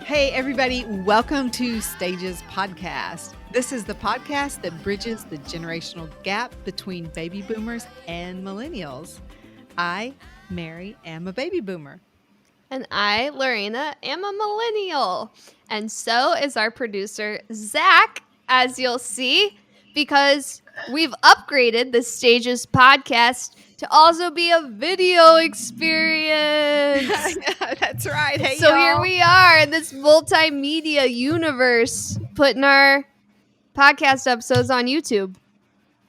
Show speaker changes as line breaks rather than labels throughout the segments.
Hey, everybody. Welcome to Stages Podcast. This is the podcast that bridges the generational gap between baby boomers and millennials. I, Mary, am a baby boomer.
And I, Lorena, am a millennial. And so is our producer, Zach, as you'll see, because we've upgraded the Stages podcast to also be a video experience.
That's right. Hey,
so
y'all.
Here we are in this multimedia universe, putting our podcast episodes on YouTube.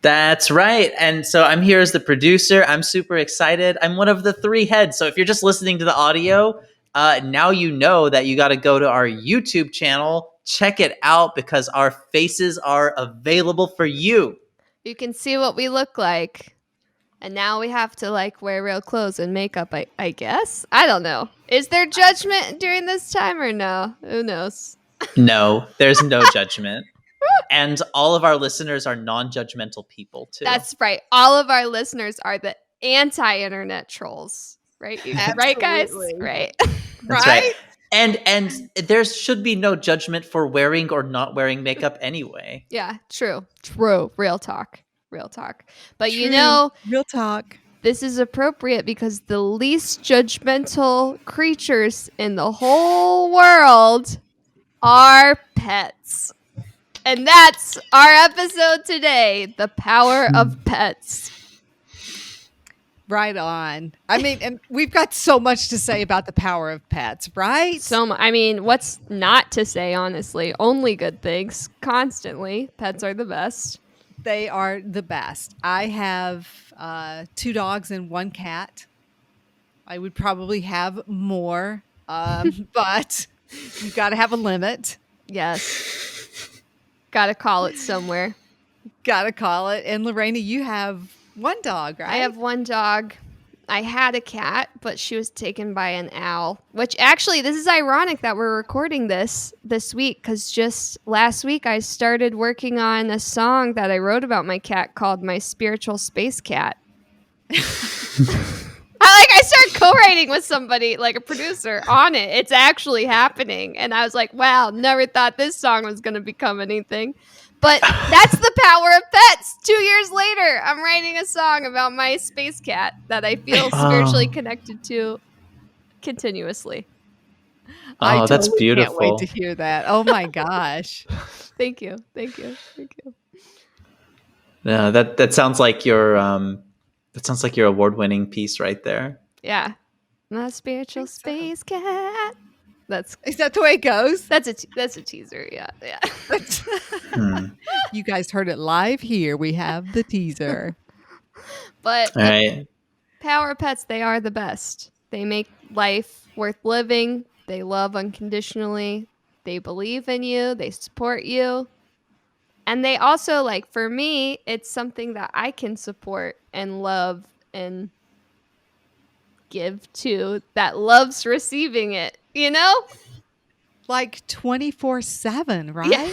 That's right. And so I'm here as the producer. I'm super excited. I'm one of the three heads. So if you're just listening to the audio, now you know that you got to go to our YouTube channel, check it out because our faces are available for you.
You can see what we look like. And now we have to wear real clothes and makeup, I guess. I don't know. Is there judgment during this time or no? Who knows?
No, there's no judgment. And all of our listeners are non-judgmental people, too.
That's right. All of our listeners are the anti-internet trolls, right? Right, guys? Right.
That's right. And there should be no judgment for wearing or not wearing makeup anyway.
Yeah, true. Real talk. But
True.
you know,
real talk.
This is appropriate because the least judgmental creatures in the whole world are pets. And that's our episode today, the power of pets.
Right on. I mean, and we've got so much to say about the power of pets, right?
What's not to say, honestly? Only good things. Constantly. Pets are the best.
They are the best. I have 2 dogs and 1 cat. I would probably have more, but you've got to have a limit.
Yes. Got to call it somewhere.
Got to call it. And Lorena, you have 1 dog, right?
I have 1 dog. I had a cat, but she was taken by an owl. Which actually, this is ironic that we're recording this week, because just last week I started working on a song that I wrote about my cat called My Spiritual Space Cat. I started co-writing with somebody, like a producer, on it. It's actually happening. And I was like, wow, never thought this song was going to become anything. But that's the power of pets. 2 years later, I'm writing a song about my space cat that I feel spiritually connected to continuously.
Oh, that's beautiful.
I can't wait to hear that. Oh my gosh.
Thank you.
No, that sounds like your award-winning piece right there.
Yeah. My spiritual space cat.
Is that the way it goes?
That's a teaser. Yeah.
You guys heard it live here. We have the teaser.
But
all right.
Power of pets, they are the best. They make life worth living. They love unconditionally. They believe in you. They support you. And they also, for me, it's something that I can support and love and give to that loves receiving it. You know?
24/7, right?
Yeah.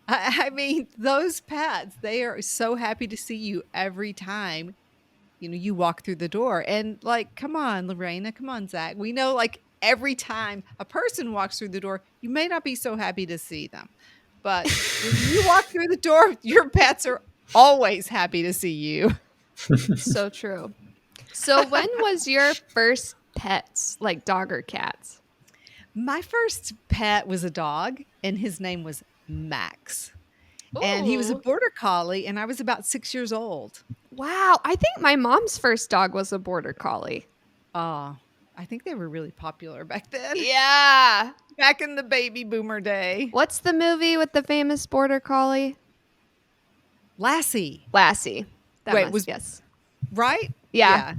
I mean, those pets, they are so happy to see you every time, you walk through the door. And come on, Lorena, come on, Zach. We know every time a person walks through the door, you may not be so happy to see them. But when you walk through the door, your pets are always happy to see you.
So true. So when was your first pets, dog or cats?
My first pet was a dog, and his name was Max.
Ooh.
And he was a border collie, and I was about 6 years old.
Wow. I think my mom's first dog was a border collie.
Oh, I think they were really popular back then.
Yeah.
Back in the baby boomer day.
What's the movie with the famous border collie?
Lassie.
Yes.
Right?
Yeah.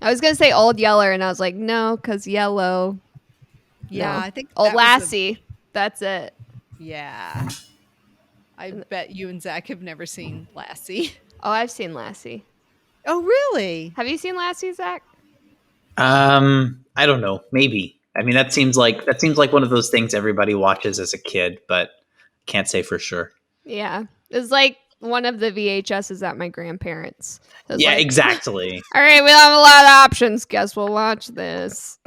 I was going to say Old Yeller, and I was like, no, because yellow.
Yeah,
No.
I think
Old Lassie. That's it.
Yeah. I bet you and Zach have never seen Lassie.
Oh, I've seen Lassie.
Oh, really?
Have you seen Lassie, Zach?
I don't know. Maybe. I mean, that seems like one of those things everybody watches as a kid, but can't say for sure.
Yeah. It's like one of the VHSs at my grandparents. It was
Yeah,
like,
exactly.
all right, we have a lot of options. Guess we'll watch this.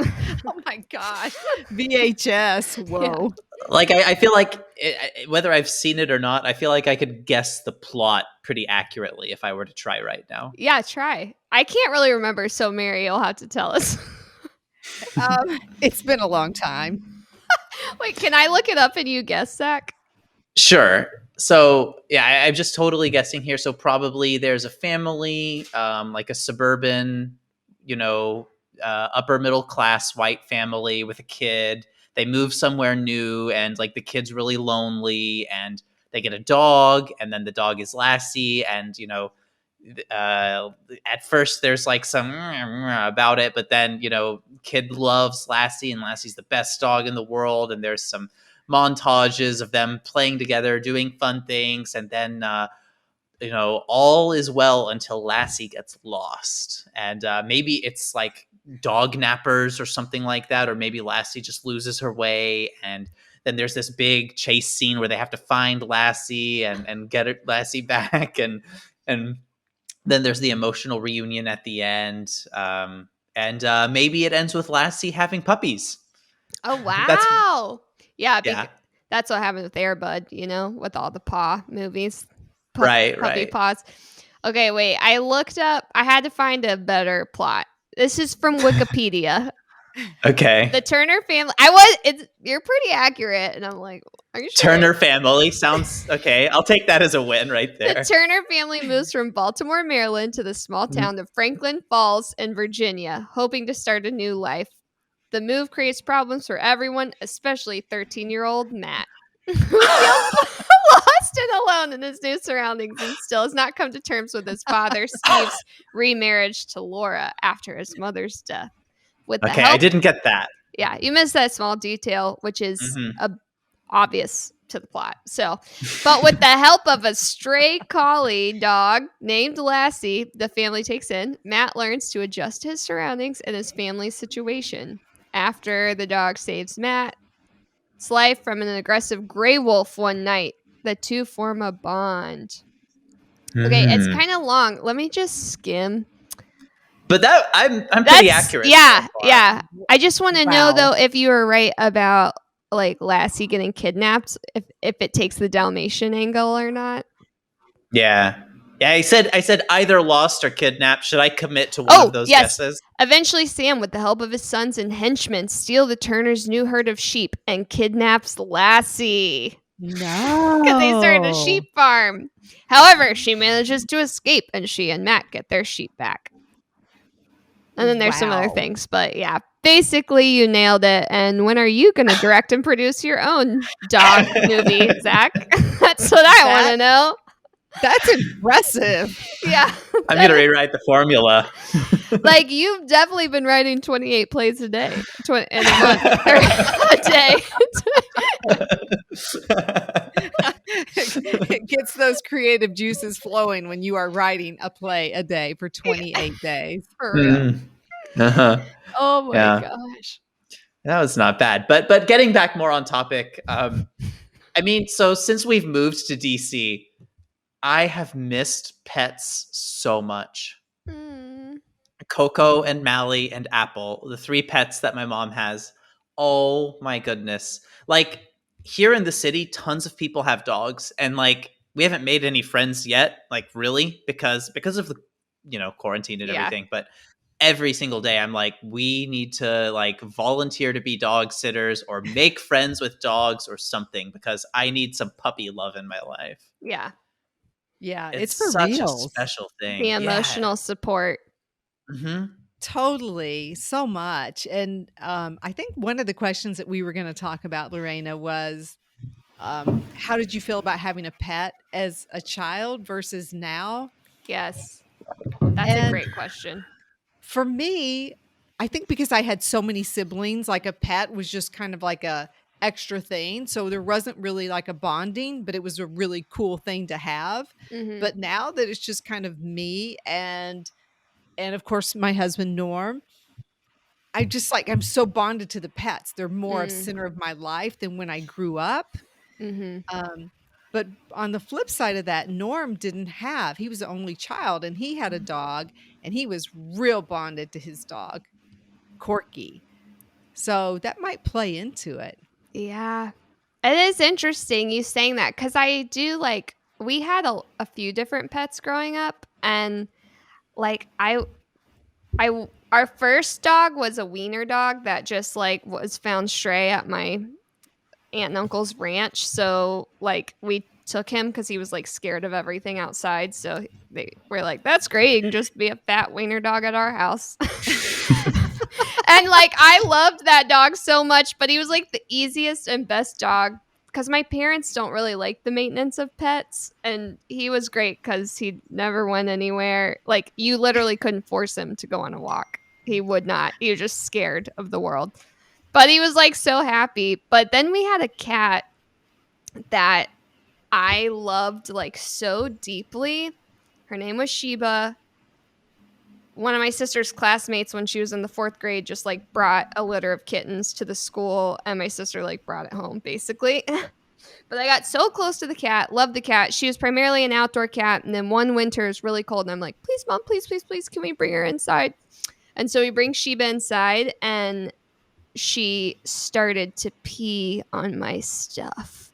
Oh my gosh. VHS.
Yeah.
Whoa.
Like I feel like whether I've seen it or not, I feel like I could guess the plot pretty accurately if I were to try right now.
Yeah, try. I can't really remember, so Mary, you'll have to tell us.
It's been a long time.
Wait, can I look it up and you guess, Zach?
Sure. So yeah, I'm just totally guessing here. So probably there's a family, like a suburban, you know, upper middle class white family with a kid. They move somewhere new, and like the kid's really lonely, and they get a dog, and then the dog is Lassie, and at first there's like some about it, but then kid loves Lassie, and Lassie's the best dog in the world, and there's some montages of them playing together, doing fun things, and then all is well until Lassie gets lost, and maybe it's like dog nappers or something like that, or maybe Lassie just loses her way, and then there's this big chase scene where they have to find Lassie and get Lassie back, and then there's the emotional reunion at the end, and maybe it ends with Lassie having puppies.
Oh,
That's
wow. Yeah,
yeah,
that's what happened with Air Bud, with all the paw movies.
right,
Puppy
right.
paws. Okay, wait. I looked up. I had to find a better plot. This is from Wikipedia.
Okay.
The Turner family. You're pretty accurate, and I'm like, are you sure?
Turner family sounds okay. I'll take that as a win right there.
The Turner family moves from Baltimore, Maryland to the small town of Franklin Falls in Virginia, hoping to start a new life. The move creates problems for everyone, especially 13-year-old Matt, who feels lost and alone in his new surroundings and still has not come to terms with his father Steve's remarriage to Laura after his mother's death.
Okay, I didn't get that.
Yeah, you missed that small detail, which is obvious to the plot. So, but with the help of a stray collie dog named Lassie, the family takes in, Matt learns to adjust his surroundings and his family's situation. After the dog saves Matt's life from an aggressive gray wolf one night, the two form a bond. Okay, it's kind of long. Let me just skim.
But I'm pretty accurate.
Yeah, yeah. I just want to know
Wow.
though if you were right about like Lassie getting kidnapped, if it takes the Dalmatian angle or not.
Yeah. Yeah, I said either lost or kidnapped. Should I commit to one of those guesses?
Eventually, Sam, with the help of his sons and henchmen, steal the Turners' new herd of sheep and kidnaps Lassie.
No.
Because they started a sheep farm. However, she manages to escape, and she and Matt get their sheep back. And then there's some other
Wow.
things, but yeah, basically you nailed it. And when are you going to direct and produce your own dog movie, Zach? That's what I want to know.
That's impressive.
Yeah.
I'm going to rewrite the formula.
Like, you've definitely been writing 28 plays a day. In a month. Or a day.
It gets those creative juices flowing when you are writing a play a day for 28 days.
For real.
Uh-huh.
Oh my
Yeah.
gosh.
That was not bad. But getting back more on topic, I mean, so since we've moved to DC, I have missed pets so much. Coco and Mally and Apple, the three pets that my mom has. Oh my goodness. Like here in the city, tons of people have dogs, and like we haven't made any friends yet, like really, because of the quarantine and everything. But every single day I'm like, we need to like volunteer to be dog sitters or make friends with dogs or something, because I need some puppy love in my life.
Yeah.
Yeah,
It's
for
such
real.
a special thing.
The emotional support.
Mm-hmm.
Totally, so much. And I think one of the questions that we were going to talk about, Lorena, was how did you feel about having a pet as a child versus now?
Yes. That's a great question.
For me, I think because I had so many siblings, like a pet was just kind of like a extra thing. So there wasn't really like a bonding, but it was a really cool thing to have.
Mhm.
But now that it's just kind of me and of course my husband Norm, I'm so bonded to the pets. They're more of center of my life than when I grew up.
Mhm.
But on the flip side of that, Norm he was the only child, and he had a dog, and he was real bonded to his dog, Corky. So that might play into it.
Yeah. It is interesting you saying that because I do like, we had a few different pets growing up, and like our first dog was a wiener dog that just like was found stray at my aunt and uncle's ranch. So like we took him because he was like scared of everything outside. So they were like, "That's great. You can just be a fat wiener dog at our house." And like I loved that dog so much, but he was like the easiest and best dog because my parents don't really like the maintenance of pets, and he was great because he never went anywhere. Like you literally couldn't force him to go on a walk. He would not. He was just scared of the world. But he was like so happy. But then we had a cat that I loved like so deeply. Her name was Sheba. One of my sister's classmates when she was in the 4th grade just like brought a litter of kittens to the school, and my sister like brought it home basically. But I got so close to the cat, loved the cat. She was primarily an outdoor cat, and then one winter is really cold, and I'm like, "Please, Mom, please, please, please, can we bring her inside?" And so we bring Sheba inside, and she started to pee on my stuff.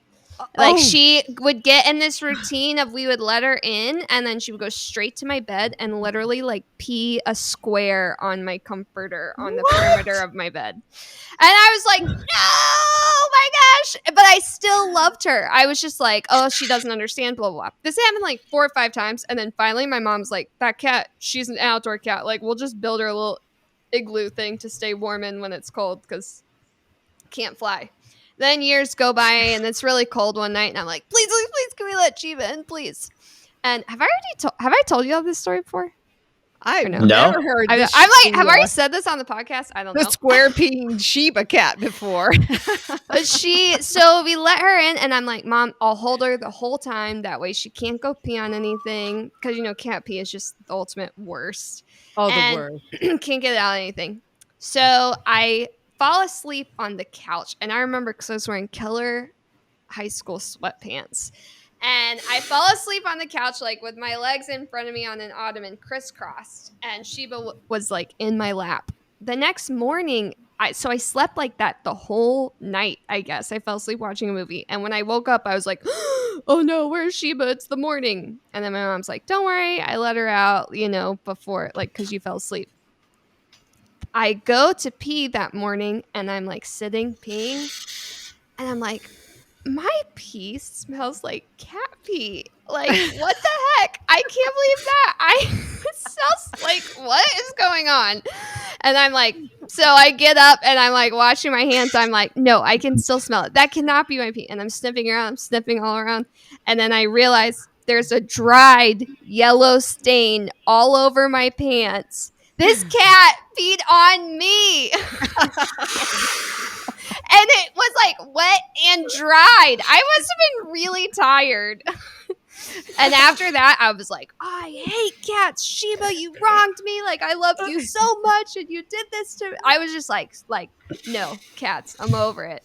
Like
Oh,
she would get in this routine of we would let her in, and then she would go straight to my bed and literally like pee a square on my comforter on the perimeter
what?
of my bed. And I was like, "No, my gosh." But I still loved her. I was just like, "Oh, she doesn't understand, blah, blah, blah." This happened like 4 or 5 times. And then finally my mom's like, "That cat, she's an outdoor cat. Like, we'll just build her a little igloo thing to stay warm in when it's cold because can't fly." Then years go by and it's really cold one night, and I'm like, "Please, please, please, can we let Chiba in, please?" And have I told you all this story before? Or
I've
no?
No.
never heard
I'm
this
like, have I already said this on the podcast? I don't
the
know.
square peeing Sheba cat before.
But so we let her in, and I'm like, "Mom, I'll hold her the whole time. That way she can't go pee on anything. Because, cat pee is just the ultimate worst.
Oh, the
And
worst.
can't get it out of anything." So I fall asleep on the couch. And I remember because I was wearing killer high school sweatpants. And I fall asleep on the couch, like with my legs in front of me on an ottoman crisscrossed. And Sheba was like in my lap. The next morning, I slept like that the whole night, I guess. I fell asleep watching a movie. And when I woke up, I was like, "Oh no, where's Sheba? It's the morning." And then my mom's like, "Don't worry. I let her out, before, like, because you fell asleep." I go to pee that morning, and I'm like sitting peeing. And I'm like, "My pee smells like cat pee. Like, what the heck? I can't believe that. It smells like, what is going on?" And I'm like, so I get up and I'm like washing my hands. I'm like, "No, I can still smell it. That cannot be my pee." And I'm sniffing around, I'm sniffing all around. And then I realize there's a dried yellow stain all over my pants. This cat peed on me. And it was like wet and dried. I must have been really tired. And after that, I was like, "I hate cats. Sheba, you wronged me. Like, I love you so much, and you did this to me." I was just like, no, cats. I'm over it.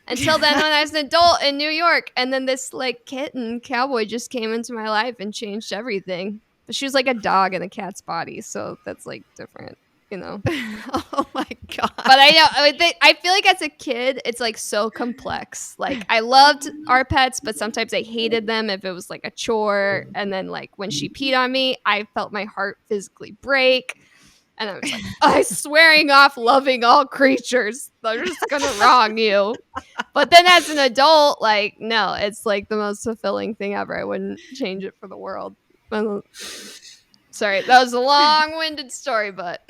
Until then, when I was an adult in New York, and then this like kitten cowboy just came into my life and changed everything. But she was like a dog in a cat's body, so that's like different,
Oh my god.
But I know, I feel like as a kid, it's like so complex. Like I loved our pets, but sometimes I hated them if it was like a chore. And then like when she peed on me, I felt my heart physically break. And I was like, "I swearing off loving all creatures. They're just gonna wrong you." But then as an adult, like, no, it's like the most fulfilling thing ever. I wouldn't change it for the world. Sorry, that was a long-winded story, but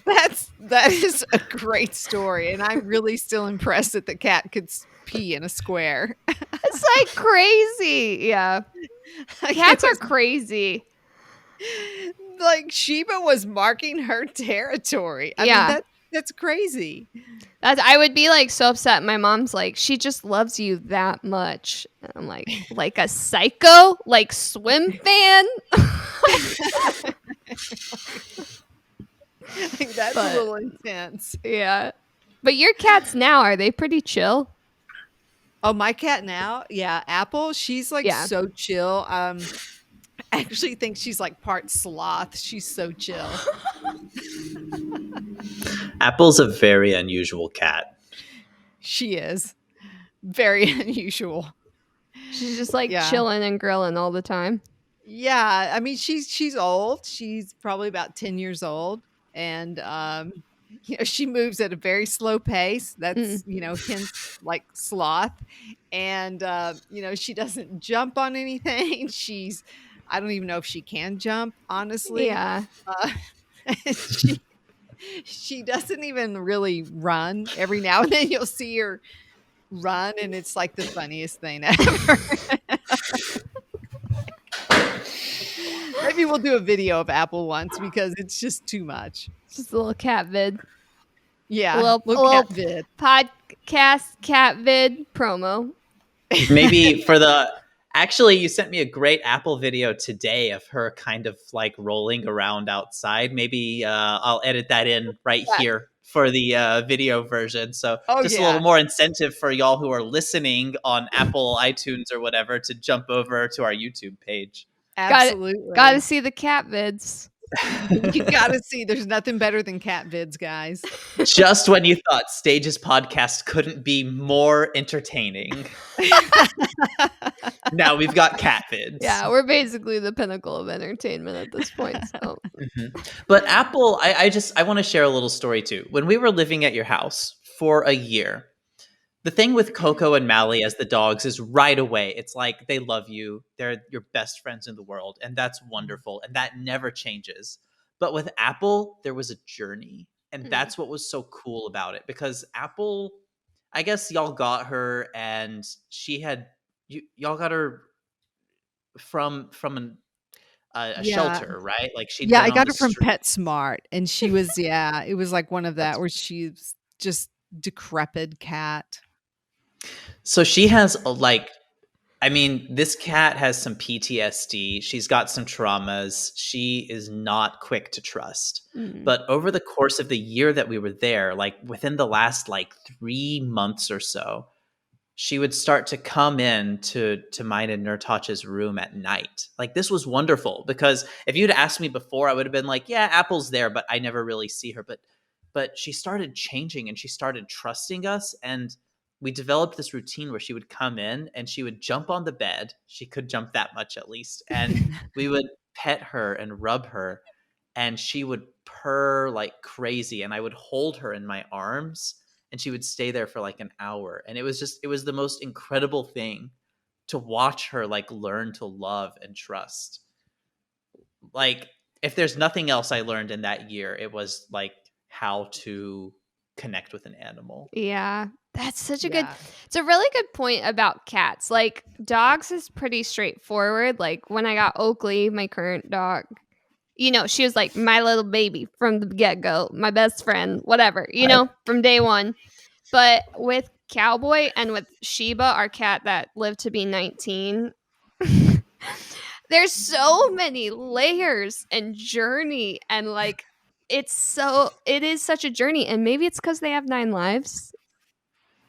That is a great story, and I'm really still impressed that the cat could pee in a square.
it's like crazy. Yeah. Cats are crazy.
Like Sheba was marking her territory. I
Yeah.
mean, that's crazy.
I would be like so upset. My mom's like, "She just loves you that much." And I'm like a psycho, like swim fan.
Like, that's a little intense.
Yeah. But your cats now, are they pretty chill?
Oh, my cat now? Yeah, Apple, she's, like,
Yeah.
so chill, I actually think she's, like, part sloth, she's so chill.
Apple's a very unusual cat.
She is. Very unusual.
She's just like
Yeah.
chilling and grilling all the time.
Yeah, I mean, she's old, she's probably about 10 years old, and, she moves at a very slow pace,
Mm.
that's, hence, like, sloth, and, she doesn't jump on anything, I don't even know if she can jump, honestly,
Yeah.
uh, she she doesn't even really run, every now and then you'll see her run, and it's, like, the funniest thing ever. Maybe we'll do a video of Apple once because it's just too much.
Just a little cat vid. A
Yeah,
little a
little cat
little
vid.
podcast cat vid promo.
Maybe for the actually, you sent me a great Apple video today of her kind of like rolling around outside. Maybe I'll edit that in right
Yeah.
here for the video version. So
Oh,
just a little
yeah,
more incentive for y'all who are listening on Apple iTunes or whatever to jump over to our YouTube page.
Gotta
absolutely.
see the cat vids.
You gotta see, there's nothing better than cat vids, guys.
Just when you thought Stages podcast couldn't be more entertaining, now we've got cat vids.
Yeah, we're basically the pinnacle of entertainment at this point. So
But Apple, I want to share a little story too. When we were living at your house for a year, the thing with Coco and Mally as the dogs is right away, it's like they love you. They're your best friends in the world. And that's wonderful. And that never changes. But with Apple, there was a journey. And
mm,
that's what was so cool about it. Because Apple, I guess y'all got her and she had y'all got her from a
Yeah.
shelter, right? Like she'd
Yeah,
been
I
on
got
the
her from
street.
PetSmart, and she was yeah, it was like one of that
That's
where she's just decrepit cat.
so she has a like I mean, this cat has some PTSD. She's got some traumas. She is not quick to trust.
mm,
But over the course of the year that we were there, like within the last like 3 months or so, she would start to come in to mine and Nurtouch's room at night. Like this was wonderful because if you'd asked me before, I would have been like, yeah, Apple's there, but I never really see her. But she started changing and she started trusting us. And we developed this routine where she would come in and she would jump on the bed. She could jump that much at least. And we would pet her and rub her and she would purr like crazy and I would hold her in my arms and she would stay there for like an hour and it was the most incredible thing to watch her like learn to love and trust. Like if there's nothing else I learned in that year, it was like how to connect with an animal.
yeah. That's such a good
Yeah.
it's a really good point about cats. Like dogs is pretty straightforward. Like when I got Oakley, my current dog, she was like my little baby from the get-go, my best friend, whatever,
Right.
from day one. But with Cowboy and with Sheba, our cat that lived to be 19, there's so many layers and journey and like it is such a journey and maybe it's because they have 9 lives,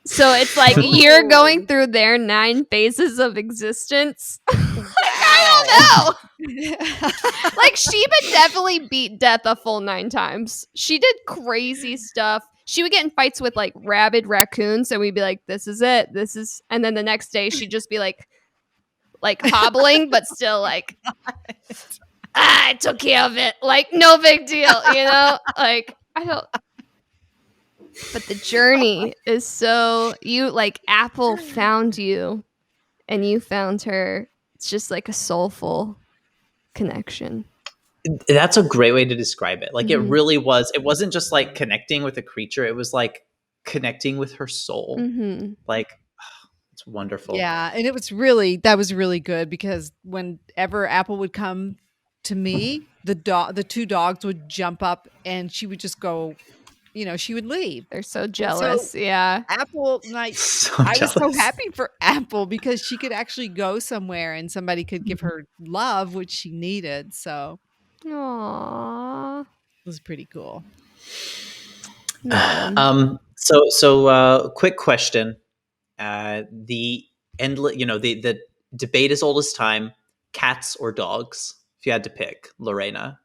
so it's like you're going
Ooh.
through their 9 phases of existence. Like I
Wow.
don't know. Like Sheba definitely beat death a full 9 times. She did crazy stuff. She would get in fights with like rabid raccoons, and we'd be like, "This is it. This is." And then the next day, she'd just be like hobbling, but still like, I took care of it. Like no big deal, Like I don't. But the journey is so you like Apple found you, and you found her. It's just like a soulful connection.
That's a great way to describe it. Like it
Mhm.
really was. It wasn't just like connecting with a creature. It was like connecting with her soul.
Mhm.
Like it's wonderful.
Yeah, and that was really good because whenever Apple would come to me, the 2 dogs would jump up and she would just go, she would leave.
They're so
And so
jealous. Yeah.
Apple, like,
So
I was so
jealous.
happy for Apple because she could actually go somewhere and somebody could give
Mhm.
her love, which she needed. So
Aww.
it was pretty cool.
Man.
So quick question. the endless, the debate as old as time: cats or dogs. If you had to pick, Lorena.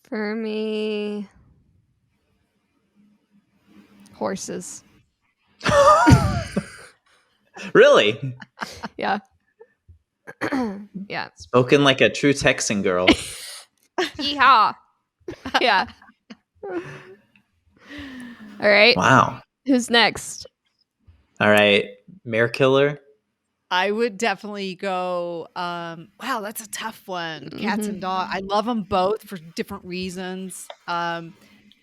For me, horses.
Really?
Yeah. Yeah.
Spoken like a true Texan girl.
Yeehaw. Yeah. All right.
Wow.
Who's next?
All right, Mare Killer.
I would definitely go, wow, that's a tough one. Cats and dog. I love them both for different reasons.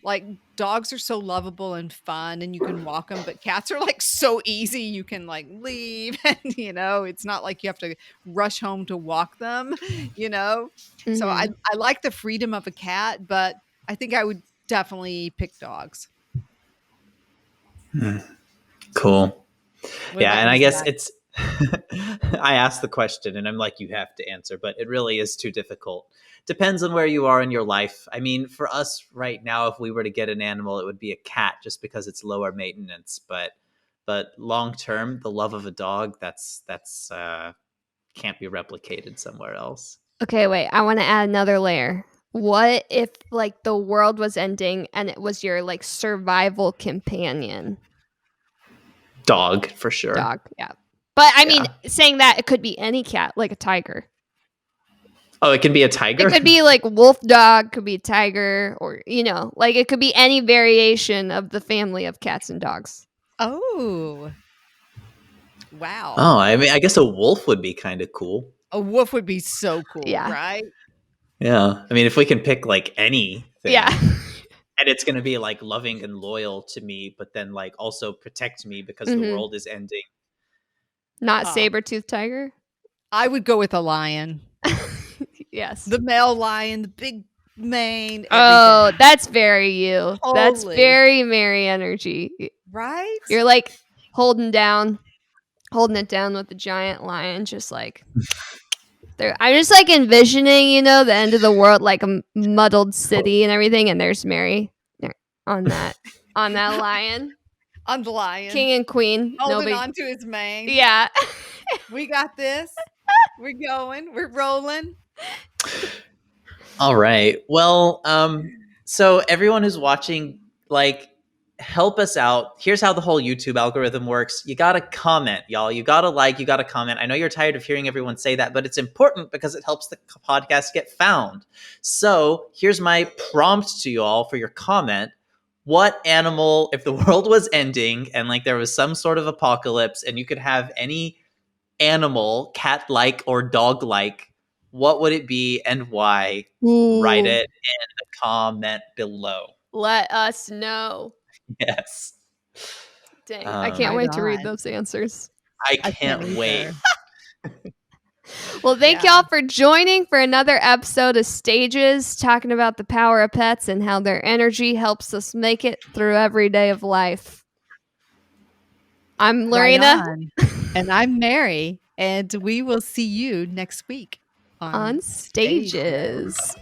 Like dogs are so lovable and fun and you can walk them, but cats are like so easy. You can like leave and it's not like you have to rush home to walk them, you know? So I like the freedom of a cat, but I think I would definitely pick dogs.
Cool.
What
Yeah,
about
and
you,
I guess
Zach?
it's I asked the question and I'm like, you have to answer, but it really is too difficult. Depends on where you are in your life. I mean, for us right now, if we were to get an animal, it would be a cat just because it's lower maintenance. But long term, the love of a dog, that's can't be replicated somewhere else.
Okay, wait. I want to add another layer. What if like the world was ending and it was your like survival companion?
Dog for sure.
Dog, yeah. But I mean,
Yeah.
saying that, it could be any cat, like a tiger.
Oh, it can be a tiger?
It could be like wolf dog, could be a tiger, or like it could be any variation of the family of cats and dogs.
Oh, wow.
Oh, I mean, I guess a wolf would be kind of cool.
A wolf would be so cool,
Yeah.
right?
Yeah. I mean, if we can pick like anything.
Yeah.
And it's going to be like loving and loyal to me, but then like also protect me because the world is ending.
Not saber-toothed tiger?
I would go with a lion.
Yes.
The male lion, the big mane.
Oh,
Everything.
that's very you. That's
Totally.
very Mary energy.
Right?
You're like holding it down with the giant lion, just like there. I'm just like envisioning, the end of the world, like a muddled city and everything, and there's Mary there on that lion.
On the lion.
King and queen.
Holding on to his mane.
Yeah.
We got this. We're going. We're rolling.
All right. Well, so everyone who's watching, like, help us out. Here's how the whole YouTube algorithm works. You got to comment, y'all. You got to like, you got to comment. I know you're tired of hearing everyone say that, but it's important because it helps the podcast get found. So here's my prompt to you all for your comment. What animal, if the world was ending and like there was some sort of apocalypse and you could have any animal, cat-like or dog-like, what would it be and why?
Ooh.
Write it in the comment below.
Let us know.
Yes.
Dang, I can't wait to read
on.
those answers.
I can't wait.
Well, thank y'all for joining for another episode of Stages, talking about the power of pets and how their energy helps us make it through every day of life. I'm Lorena.
Right, and I'm Mary, and we will see you next week
on Stages.